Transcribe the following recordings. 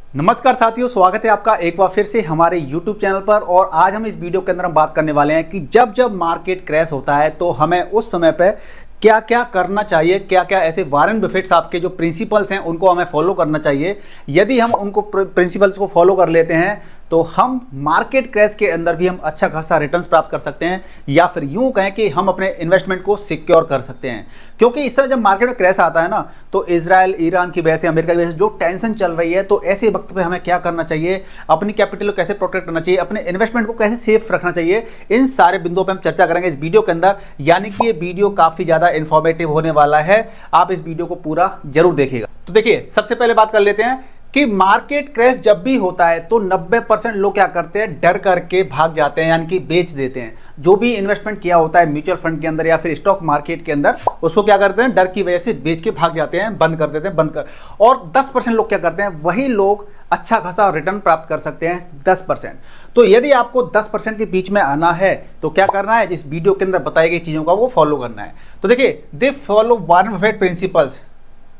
नमस्कार साथियों, स्वागत है आपका एक बार फिर से हमारे YouTube चैनल पर। और आज हम इस वीडियो के अंदर हम बात करने वाले हैं कि जब जब मार्केट क्रैश होता है तो हमें उस समय पे क्या क्या करना चाहिए, क्या क्या ऐसे वॉरेन बफेट साहब के जो प्रिंसिपल्स हैं उनको हमें फॉलो करना चाहिए। यदि हम उनको प्रिंसिपल्स को फॉलो कर लेते हैं तो हम मार्केट क्रैश के अंदर भी हम अच्छा खासा रिटर्न्स प्राप्त कर सकते हैं, या फिर यूं कहें कि हम अपने इन्वेस्टमेंट को सिक्योर कर सकते हैं। क्योंकि इस समय जब मार्केट में क्रैश आता है ना, तो इजराइल ईरान की वजह से, अमेरिका की वजह से जो टेंशन चल रही है, तो ऐसे वक्त पे हमें क्या करना चाहिए, अपनी कैपिटल को कैसे प्रोटेक्ट करना चाहिए, अपने इन्वेस्टमेंट को कैसे सेफ रखना चाहिए, इन सारे बिंदुओं पर हम चर्चा करेंगे इस वीडियो के अंदर। यानी कि ये वीडियो काफी ज्यादा इंफॉर्मेटिव होने वाला है, आप इस वीडियो को पूरा जरूर देखिएगा। तो देखिए, सबसे पहले बात कर लेते हैं कि मार्केट क्रैश जब भी होता है तो 90% लोग क्या करते हैं, डर करके भाग जाते हैं, यानी कि बेच देते हैं। जो भी इन्वेस्टमेंट किया होता है म्यूचुअल फंड के अंदर या फिर स्टॉक मार्केट के अंदर, उसको क्या करते हैं, डर की वजह से बेच के भाग जाते हैं, बंद कर देते हैं, बंद कर। और 10% लोग क्या करते हैं, वही लोग अच्छा खासा रिटर्न प्राप्त कर सकते हैं, 10%। तो यदि आपको 10% के बीच में आना है तो क्या करना है, इस वीडियो के अंदर बताई गई चीजों का वो फॉलो करना है। तो देखिए, they follow Warren Buffett principles.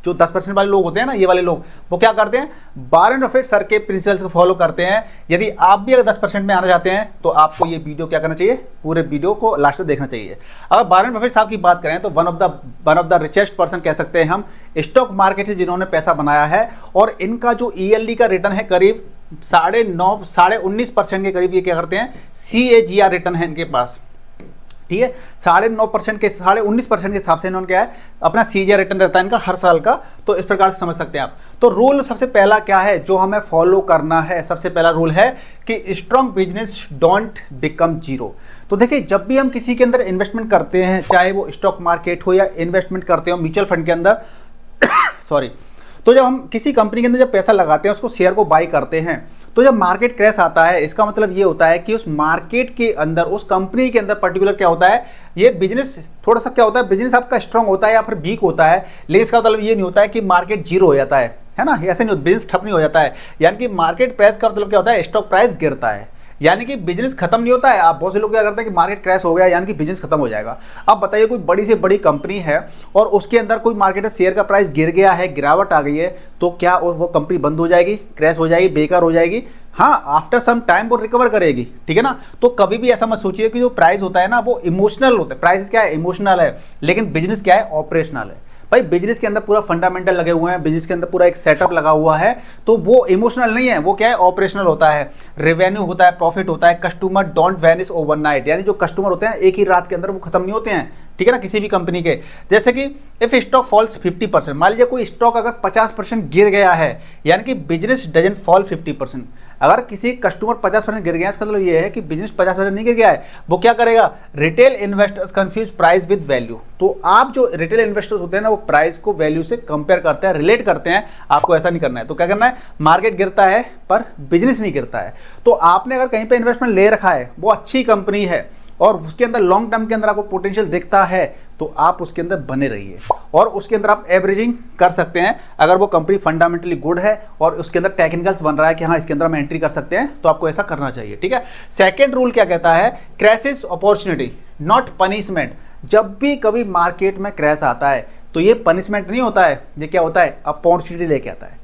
जो 10% वाले लोग होते हैं ना, ये वाले लोग, वो क्या करते हैं, वॉरेन बफेट सर के प्रिंसिपल्स को फॉलो करते हैं। यदि आप भी अगर 10% में आना चाहते हैं तो आपको ये वीडियो क्या करना चाहिए, पूरे वीडियो को लास्ट तक देखना चाहिए। अगर वॉरेन बफेट साहब की बात करें तो one of the richest person कह सकते हैं हम स्टॉक मार्केट से, जिन्होंने पैसा बनाया है। और इनका जो ईएलडी का रिटर्न है करीब 19.5% के करीब, ये क्या करते हैं, CAGR रिटर्न है इनके पास। ठीक है, 9.5% के 19.5% के हिसाब से इन्होंने क्या है, अपना CAGR रिटर्न रहता है इनका हर साल का। तो इस प्रकार से समझ सकते हैं आप। तो रूल सबसे पहला क्या है जो हमें फॉलो करना है, सबसे पहला रूल है कि strong business don't become zero. तो देखिए, जब भी हम किसी के अंदर इन्वेस्टमेंट करते हैं, चाहे वो स्टॉक मार्केट हो या इन्वेस्टमेंट करते हो म्यूचुअल फंड के अंदर सॉरी, तो जब हम किसी कंपनी के अंदर जब पैसा लगाते हैं, उसको शेयर को बाई करते हैं, तो जब मार्केट क्रैश आता है, इसका मतलब ये होता है कि उस मार्केट के अंदर, उस कंपनी के अंदर पर्टिकुलर क्या होता है, ये बिजनेस थोड़ा सा क्या होता है, बिजनेस आपका स्ट्रांग होता है या फिर वीक होता है। लेकिन इसका मतलब ये नहीं होता है कि मार्केट जीरो हो जाता है ना, ऐसे नहीं, बिजनेस ठप नहीं हो जाता है। यानी कि मार्केट प्राइस का मतलब क्या होता है, स्टॉक प्राइस गिरता है, यानी कि बिजनेस खत्म नहीं होता है। आप बहुत से लोग क्या करते हैं कि मार्केट क्रैश हो गया यानी कि बिजनेस खत्म हो जाएगा। अब बताइए, कोई बड़ी से बड़ी कंपनी है और उसके अंदर कोई मार्केट में शेयर का प्राइस गिर गया है, गिरावट आ गई है, तो क्या वो कंपनी बंद हो जाएगी, क्रैश हो जाएगी, बेकार हो जाएगी? हाँ, आफ्टर सम टाइम वो रिकवर करेगी, ठीक है ना। तो कभी भी ऐसा मत सोचिए कि जो प्राइस होता है ना वो इमोशनल होता है। प्राइस क्या है, इमोशनल है, लेकिन बिजनेस क्या है, ऑपरेशनल है। भाई बिजनेस के अंदर पूरा फंडामेंटल लगे हुए हैं, बिजनेस के अंदर पूरा एक सेटअप लगा हुआ है, तो वो इमोशनल नहीं है, वो क्या है, ऑपरेशनल होता है। रेवेन्यू होता है, प्रॉफिट होता है। कस्टमर डोंट वैनिश ओवरनाइट, यानी जो कस्टमर होते हैं एक ही रात के अंदर वो खत्म नहीं होते हैं, ठीक है ना, किसी भी कंपनी के। जैसे कि इफ स्टॉक फॉल्स 50%, मान लीजिए कोई स्टॉक अगर 50% गिर गया है, यानी कि बिजनेस डजंट फॉल 50%। अगर किसी कस्टमर 50% गिर गया, इसका मतलब ये है कि बिजनेस 50% नहीं गिर गया है। वो क्या करेगा, retail investors confuse price with value. तो आप जो रिटेल इन्वेस्टर्स होते हैं ना, वो प्राइस को वैल्यू से कंपेयर करते हैं, रिलेट करते हैं। आपको ऐसा नहीं करना है। तो क्या करना है, मार्केट गिरता है पर बिजनेस नहीं गिरता है। तो आपने अगर कहीं पे इन्वेस्टमेंट ले रखा है, वो अच्छी कंपनी है और उसके अंदर लॉन्ग टर्म के अंदर आपको पोटेंशियल दिखता है, तो आप उसके अंदर बने रहिए और उसके अंदर आप एवरेजिंग कर सकते हैं। अगर वो कंपनी फंडामेंटली गुड है और उसके अंदर टेक्निकल्स बन रहा है कि हाँ इसके अंदर हम एंट्री कर सकते हैं, तो आपको ऐसा करना चाहिए, ठीक है। सेकेंड रूल क्या कहता है, क्रैश अपॉर्चुनिटी नॉट पनिशमेंट। जब भी कभी मार्केट में क्रैश आता है तो ये पनिशमेंट नहीं होता है, ये क्या होता है, अपॉर्चुनिटी लेके आता है,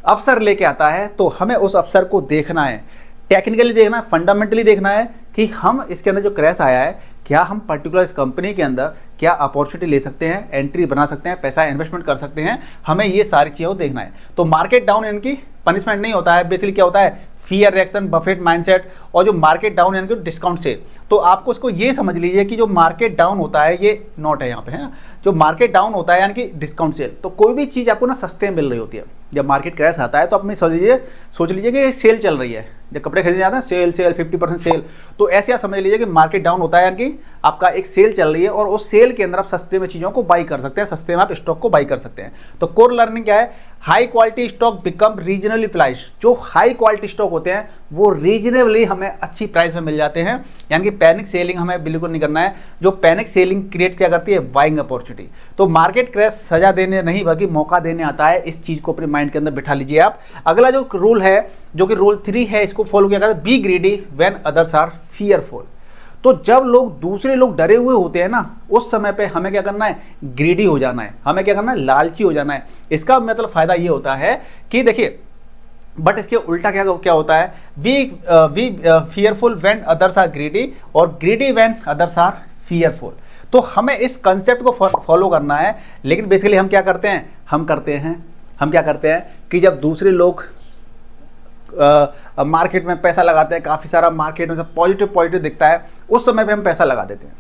अवसर लेके आता है। तो हमें उस अवसर को देखना है, टेक्निकली देखना है, फंडामेंटली देखना है कि हम इसके अंदर जो क्रैश आया है, क्या हम पर्टिकुलर इस कंपनी के अंदर क्या अपॉर्चुनिटी ले सकते हैं, एंट्री बना सकते हैं, पैसा इन्वेस्टमेंट कर सकते हैं। हमें ये सारी चीज़ों को देखना है। तो मार्केट डाउन इनकी पनिशमेंट नहीं होता है, बेसिकली क्या होता है, फियर रिएक्शन, बफेट माइंडसेट। और जो मार्केट डाउन यानी कि डिस्काउंट सेल, तो आपको इसको ये समझ लीजिए कि जो मार्केट डाउन होता है, ये नोट है यहाँ पे, है ना, जो मार्केट डाउन होता है यानी कि डिस्काउंट सेल। तो कोई भी चीज़ आपको ना सस्ते में मिल रही होती है। जब मार्केट क्रैश आता है तो अपनी सोच लीजिए कि सेल चल रही है, जब कपड़े खरीदने जाते हैं सेल 50% सेल, तो ऐसे आप समझ लीजिए कि मार्केट डाउन होता है यानी कि आपका एक सेल चल रही है और उस सेल के अंदर आप सस्ते में चीज़ों को बाई कर सकते हैं, सस्ते में आप स्टॉक को बाई कर सकते हैं। तो कोर लर्निंग क्या है, high quality stock become regionally priced. जो हाई क्वालिटी स्टॉक होते हैं वो रीजनेबली हमें अच्छी प्राइस में मिल जाते हैं, यानी कि पैनिक सेलिंग हमें बिल्कुल नहीं करना है। जो पैनिक सेलिंग क्रिएट क्या करती है, बाइंग अपॉर्चुनिटी। तो मार्केट क्रैश सजा देने नहीं बल्कि मौका देने आता है, इस चीज़ को अपने माइंड के अंदर बिठा लीजिए आप। अगला जो रूल है, जो कि रूल 3 है, इसको फॉलो किया करता है, be greedy when others are fearful. तो जब दूसरे लोग डरे हुए होते हैं ना, उस समय पे हमें क्या करना है, ग्रीडी हो जाना है, हमें क्या करना है, लालची हो जाना है। इसका मतलब फायदा ये होता है कि देखिए, बट इसके उल्टा क्या क्या होता है, we fearful when others are greedy और greedy when others are fearful. तो हमें इस कंसेप्ट को फॉलो करना है। लेकिन बेसिकली हम क्या करते हैं, हम क्या करते हैं कि जब दूसरे लोग मार्केट में पैसा लगाते हैं, काफ़ी सारा मार्केट में सब पॉजिटिव दिखता है, उस समय पे हम पैसा लगा देते हैं।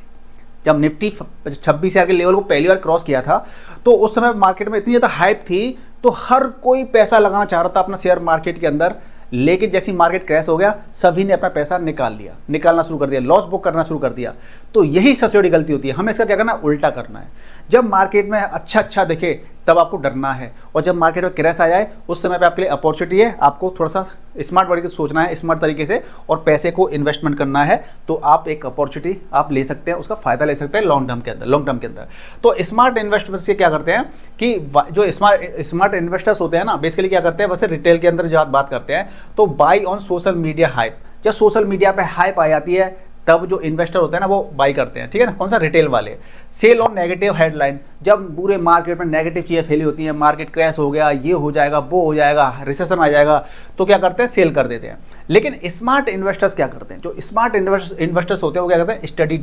जब निफ्टी 26,000 के लेवल को पहली बार क्रॉस किया था तो उस समय मार्केट में इतनी ज़्यादा हाइप थी, तो हर कोई पैसा लगाना चाह रहा था अपना शेयर मार्केट के अंदर। लेकिन जैसी मार्केट क्रैश हो गया, सभी ने अपना पैसा निकालना शुरू कर दिया, लॉस बुक करना शुरू कर दिया। तो यही सबसे बड़ी गलती होती है। हमें इसका क्या करना है, उल्टा करना है। जब मार्केट में अच्छा दिखे तब आपको डरना है, और जब मार्केट में क्रैश आ जाए उस समय पे आपके लिए अपॉर्चुनिटी है। आपको थोड़ा सा स्मार्ट तरीके से सोचना है, स्मार्ट तरीके से, और पैसे को इन्वेस्टमेंट करना है। तो आप एक अपॉर्चुनिटी आप ले सकते हैं, उसका फायदा ले सकते हैं लॉन्ग टर्म के अंदर। तो स्मार्ट इन्वेस्टर्स से क्या करते हैं कि जो स्मार्ट इन्वेस्टर्स होते हैं ना, बेसिकली क्या करते हैं, वैसे रिटेल के अंदर जो बात करते हैं, तो by on social media hype. जब सोशल मीडिया पे हाइप आ जाती है तब जो इन्वेस्टर होते हैं ना वो बाई करते हैं, ठीक है ना। कौन सा, रिटेल वाले। सेल ऑन नेगेटिव हेडलाइन, जब पूरे मार्केट में नेगेटिव चीज़ें फैली होती हैं, मार्केट क्रैश हो गया, ये हो जाएगा, वो हो जाएगा, रिसेशन आ जाएगा, तो क्या करते हैं, सेल कर देते हैं। लेकिन स्मार्ट इन्वेस्टर्स क्या करते हैं, जो स्मार्ट इन्वेस्टर्स होते हैं वो क्या करते हैं, स्टडी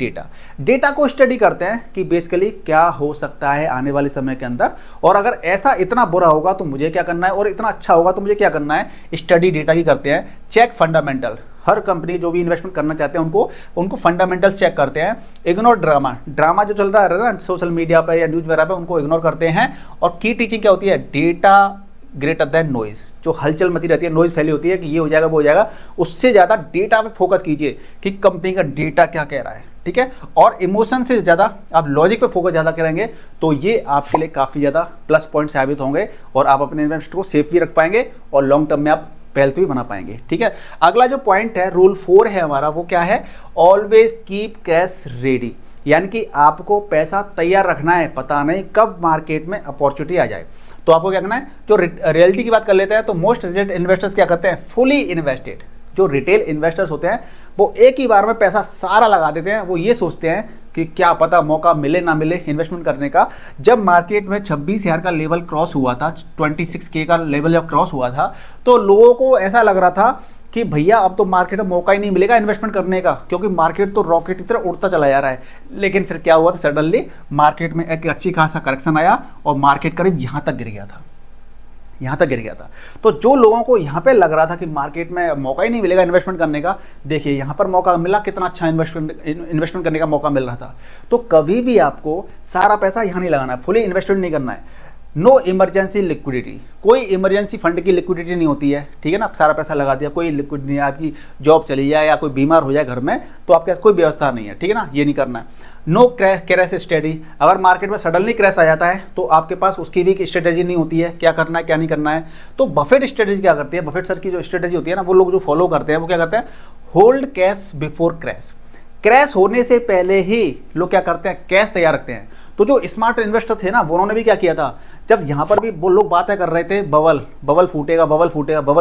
डेटा को स्टडी करते हैं कि बेसिकली क्या हो सकता है आने वाले समय के अंदर, और अगर ऐसा इतना बुरा होगा तो मुझे क्या करना है, और इतना अच्छा होगा तो मुझे क्या करना है। स्टडी डेटा ही करते हैं। चेक फंडामेंटल, हर कंपनी जो भी इन्वेस्टमेंट करना चाहते हैं उनको फंडामेंटल्स चेक करते हैं। इग्नोर ड्रामा जो चलता है ना सोशल मीडिया पे या न्यूज़ वगैरह पे, उनको इग्नोर करते हैं। और की टीचिंग क्या होती है, डेटा ग्रेटर देन नॉइज। जो हलचल मची रहती है, नॉइज फैली होती है कि ये हो जाएगा वो हो जाएगा, उससे ज़्यादा डेटा पे फोकस कीजिए कि कंपनी का डेटा क्या कह रहा है, ठीक है। और इमोशन से ज़्यादा आप लॉजिक पे फोकस ज़्यादा करेंगे तो ये आपके लिए काफ़ी ज़्यादा प्लस पॉइंट साबित होंगे, और आप अपने इन्वेस्टमेंट को सेफ भी रख पाएंगे और लॉन्ग टर्म में आप वेल्थ भी बना पाएंगे, ठीक है। अगला जो पॉइंट है, रूल 4 है हमारा, वो क्या है, ऑलवेज कीप कैश रेडी। यानी कि आपको पैसा तैयार रखना है, पता नहीं कब मार्केट में अपॉर्चुनिटी आ जाए। तो आपको क्या करना है, जो रियलिटी की बात कर लेते हैं तो मोस्ट रिटेल इन्वेस्टर्स क्या करते हैं, फुली इन्वेस्टेड। जो रिटेल इन्वेस्टर्स होते हैं वो एक ही बार में पैसा सारा लगा देते हैं। वो ये सोचते हैं कि क्या पता मौका मिले ना मिले इन्वेस्टमेंट करने का। जब मार्केट में 26,000 का लेवल क्रॉस हुआ था, 26K का लेवल जब क्रॉस हुआ था, तो लोगों को ऐसा लग रहा था कि भैया अब तो मार्केट में मौका ही नहीं मिलेगा इन्वेस्टमेंट करने का, क्योंकि मार्केट तो रॉकेट की तरह उड़ता चला जा रहा है। लेकिन फिर क्या हुआ था, सडनली मार्केट में एक अच्छी खासा करेक्शन आया और मार्केट करीब यहाँ तक गिर गया था। तो जो लोगों को यहाँ पे लग रहा था कि मार्केट में मौका ही नहीं मिलेगा इन्वेस्टमेंट करने का, देखिए यहाँ पर मौका मिला, कितना अच्छा इन्वेस्टमेंट करने का मौका मिल रहा था। तो कभी भी आपको सारा पैसा यहाँ नहीं लगाना है, फुली इन्वेस्टमेंट नहीं करना है। नो इमरजेंसी लिक्विडिटी, कोई इमरजेंसी फंड की लिक्विडिटी नहीं होती है, ठीक है ना। आप सारा पैसा लगा दिया, कोई लिक्विड नहीं है, आपकी जॉब चली जाए या कोई बीमार हो जाए घर में तो आपके पास कोई व्यवस्था नहीं है, ठीक है ना, ये नहीं करना है। नो क्रैश स्ट्रेटजी, अगर मार्केट में सडनली क्रैश आ जाता है तो आपके पास उसकी भी एक स्ट्रेटेजी नहीं होती है, क्या करना है क्या नहीं करना है। तो बफेट स्ट्रेटेजी क्या करती है, बफेट सर की जो स्ट्रेटेजी होती है ना, वो लोग जो फॉलो करते हैं वो क्या करते हैं, होल्ड कैश बिफोर क्रैश होने से पहले ही लोग क्या करते हैं, कैश तैयार रखते हैं। तो जो स्मार्ट इन्वेस्टर थे ना, उन्होंने भी क्या किया था, जब यहाँ पर भी वो लोग बातें कर रहे थे बबल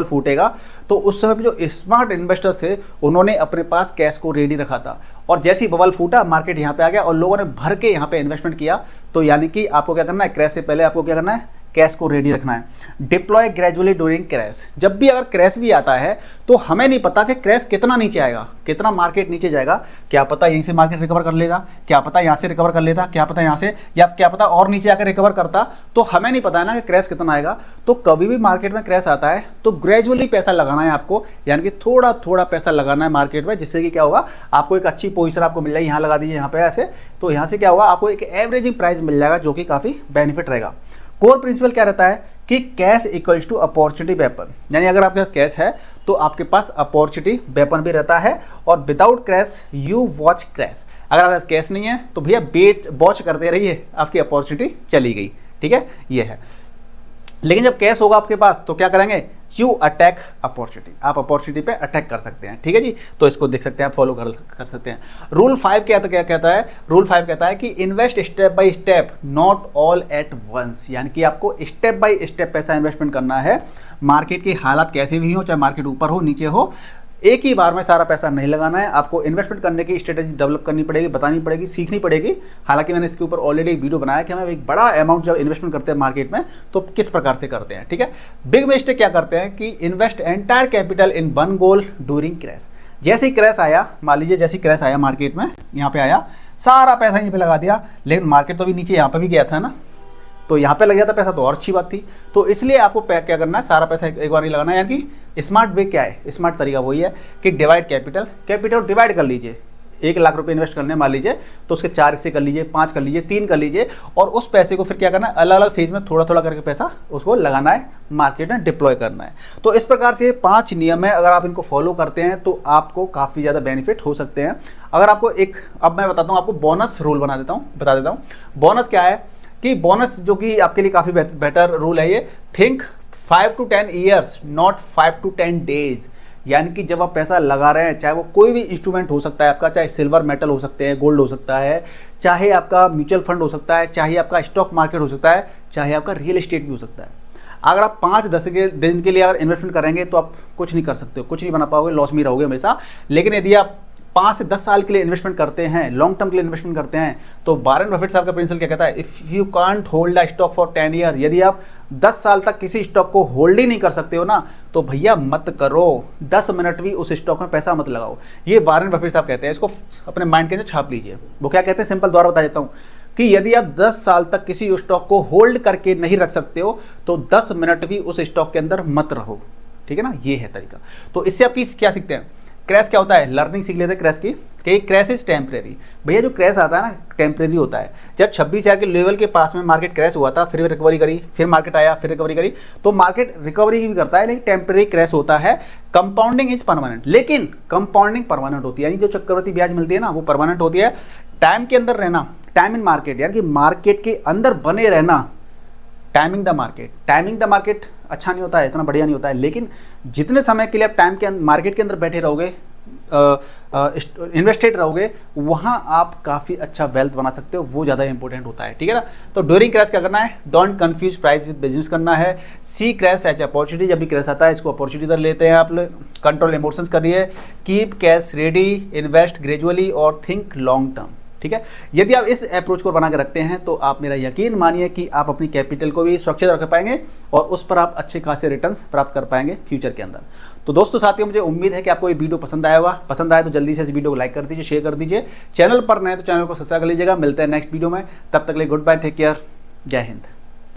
फूटेगा, तो उस समय पे जो स्मार्ट इन्वेस्टर्स थे उन्होंने अपने पास कैश को रेडी रखा था। और जैसे ही बबल फूटा, मार्केट यहाँ पे आ गया और लोगों ने भर के यहाँ पे इन्वेस्टमेंट किया। तो यानी कि आपको क्या करना है, क्रैश से पहले आपको क्या करना है, कैश को रेडी रखना है। डिप्लॉय ग्रेजुअली ड्यूरिंग क्रैश, जब भी अगर क्रैश भी आता है तो हमें नहीं पता कि क्रैश कितना नीचे आएगा, कितना मार्केट नीचे जाएगा। क्या पता यहीं से मार्केट रिकवर कर लेगा, क्या पता यहाँ से रिकवर कर लेता, क्या पता यहाँ से, या क्या पता और नीचे आकर रिकवर करता। तो हमें नहीं पता है ना कि क्रैश कितना आएगा। तो कभी भी मार्केट में क्रैश आता है तो ग्रेजुअली पैसा लगाना है आपको, यानी कि थोड़ा थोड़ा पैसा लगाना है मार्केट में, जिससे कि क्या होगा, आपको एक अच्छी पोजीशन आपको मिल जाएगी। यहाँ लगा दीजिए, यहाँ पे ऐसे, तो यहाँ से क्या होगा, आपको एक एवरेजिंग प्राइस मिल जाएगा जो कि काफ़ी बेनिफिट रहेगा। कोर प्रिंसिपल क्या रहता है कि cash equals to opportunity weapon, यानी अगर आपके पास कैश है तो आपके पास अपॉर्चुनिटी वेपन भी रहता है। और without crash you watch crash, अगर आपके पास कैश नहीं है तो भैया वेट वॉच करते रहिए, आपकी अपॉर्चुनिटी चली गई, ठीक है, ये है। लेकिन जब कैश होगा आपके पास तो क्या करेंगे, यू अटैक अपॉर्चुनिटी, आप अपॉर्चुनिटी पे अटैक कर सकते हैं, ठीक है जी। तो इसको देख सकते हैं, फॉलो कर सकते हैं। रूल 5 क्या कहता है, रूल 5 कहता है कि invest step by step, not all at once, यानी कि आपको स्टेप बाय स्टेप पैसा इन्वेस्टमेंट करना है। मार्केट के हालात कैसे भी हो, चाहे मार्केट ऊपर हो नीचे हो, एक ही बार में सारा पैसा नहीं लगाना है, आपको इन्वेस्टमेंट करने की स्ट्रेटेजी डेवलप करनी पड़ेगी, बतानी पड़ेगी, सीखनी पड़ेगी। हालांकि मैंने इसके ऊपर ऑलरेडी एक वीडियो बनाया कि हम एक बड़ा अमाउंट जब इन्वेस्टमेंट करते हैं मार्केट में तो किस प्रकार से करते हैं, ठीक है। बिग मिस्टेक क्या करते हैं कि invest entire capital in one goal during crash. जैसे ही क्रैश आया, मान लीजिए जैसे ही क्रैश आया मार्केट में, यहाँ पे आया, सारा पैसा यहीं पे लगा दिया, लेकिन मार्केट तो अभी नीचे यहाँ पे भी गया था ना, तो यहाँ पे लग गया था पैसा तो और अच्छी बात थी। तो इसलिए आपको क्या करना है, सारा पैसा एक बार नहीं लगाना है। यानी कि स्मार्ट वे क्या है, स्मार्ट तरीका वही है कि डिवाइड कैपिटल डिवाइड कर लीजिए। 1 लाख रुपए इन्वेस्ट करने मान लीजिए तो उसके 4 हिस्से कर लीजिए, 5 कर लीजिए, 3 कर लीजिए, और उस पैसे को फिर क्या करना है, अलग अलग फेज में थोड़ा थोड़ा करके पैसा उसको लगाना है, मार्केट में डिप्लॉय करना है। तो इस प्रकार से 5 नियम है, अगर आप इनको फॉलो करते हैं तो आपको काफ़ी ज़्यादा बेनिफिट हो सकते हैं। अगर आपको अब मैं बताता हूँ, आपको बोनस रूल बता देता हूँ। बोनस क्या है कि बोनस जो कि आपके लिए काफ़ी बेटर रूल है, ये think 5 to 10 years not 5 to 10 days. यानी कि जब आप पैसा लगा रहे हैं, चाहे वो कोई भी इंस्ट्रूमेंट हो सकता है आपका, चाहे सिल्वर मेटल हो सकते हैं, गोल्ड हो सकता है, चाहे आपका म्यूचुअल फंड हो सकता है, चाहे आपका स्टॉक मार्केट हो सकता है, चाहे आपका रियल एस्टेट भी हो सकता है। अगर आप 5-10 दिन के लिए अगर इन्वेस्टमेंट करेंगे तो आप कुछ नहीं कर सकते हो, कुछ नहीं बना पाओगे, लॉस में रहोगे हमेशा। लेकिन यदि आप 5 से 10 साल के लिए इन्वेस्टमेंट करते हैं, लॉन्ग टर्म के लिए इन्वेस्टमेंट करते हैं, तो वारेन बफेट साहब का प्रिंसिपल क्या कहता है, if you can't hold a stock for 10 year, यदि आप 10 साल तक किसी स्टॉक को होल्ड ही नहीं कर सकते हो ना, तो भैया मत करो, 10 मिनट भी उस स्टॉक में पैसा मत लगाओ। ये वारेन बफेट साहब कहते हैं, इसको अपने माइंड के अंदर छाप लीजिए। वो क्या कहते हैं, सिंपल द्वारा बता देता हूँ कि यदि आप 10 साल तक किसी स्टॉक को होल्ड करके नहीं रख सकते हो तो 10 मिनट भी उस स्टॉक के अंदर मत रहो, ठीक है ना। ये है तरीका। तो इससे आप क्या सीखते हैं, क्रैश क्या होता है, लर्निंग सीख लेते हैं क्रैश की, कि क्रैश इज टेम्परेरी। भैया जो क्रैश आता है ना, टेम्परेरी होता है। जब 26,000 के लेवल के पास में मार्केट क्रैश हुआ था, फिर रिकवरी करी, फिर मार्केट आया, फिर रिकवरी करी, तो मार्केट रिकवरी भी करता है, लेकिन टेम्परेरी क्रैश होता है। कंपाउंडिंग इज परमानेंट, लेकिन कंपाउंडिंग परमानेंट होती है, यानी जो चक्रवृद्धि ब्याज मिलती है ना, वो परमानेंट होती है। टाइम के अंदर रहना, टाइम इन मार्केट, यानी कि मार्केट के अंदर बने रहना, टाइमिंग द मार्केट अच्छा नहीं होता है, इतना बढ़िया नहीं होता है, लेकिन जितने समय के लिए आप टाइम के मार्केट के अंदर बैठे रहोगे, इन्वेस्टेड रहोगे, वहां आप काफ़ी अच्छा वेल्थ बना सकते हो, वो ज़्यादा इंपॉर्टेंट होता है, ठीक है ना। तो ड्यूरिंग क्रैश क्या करना है, don't confuse price with business करना है। सी क्रैश एज अपॉर्चुनिटी, जब भी क्रैश आता है इसको अपॉर्चुनिटी इधर लेते हैं आप। कंट्रोल इमोशंस करिए, keep cash ready, invest gradually और थिंक लॉन्ग टर्म, ठीक है। यदि आप इस अप्रोच को बना के रखते हैं तो आप मेरा यकीन मानिए कि आप अपनी कैपिटल को भी सुरक्षित रख पाएंगे और उस पर आप अच्छे खासे रिटर्न्स प्राप्त कर पाएंगे फ्यूचर के अंदर। तो दोस्तों साथियों, मुझे उम्मीद है कि आपको ये वीडियो पसंद आया होगा। पसंद आए तो जल्दी से इस वीडियो को लाइक कर दीजिए, शेयर कर दीजिए। चैनल पर नए तो चैनल को सब्सक्राइब कर लीजिएगा। मिलते हैं नेक्स्ट वीडियो में, तब तक के लिए गुड बाय, टेक केयर, जय हिंद।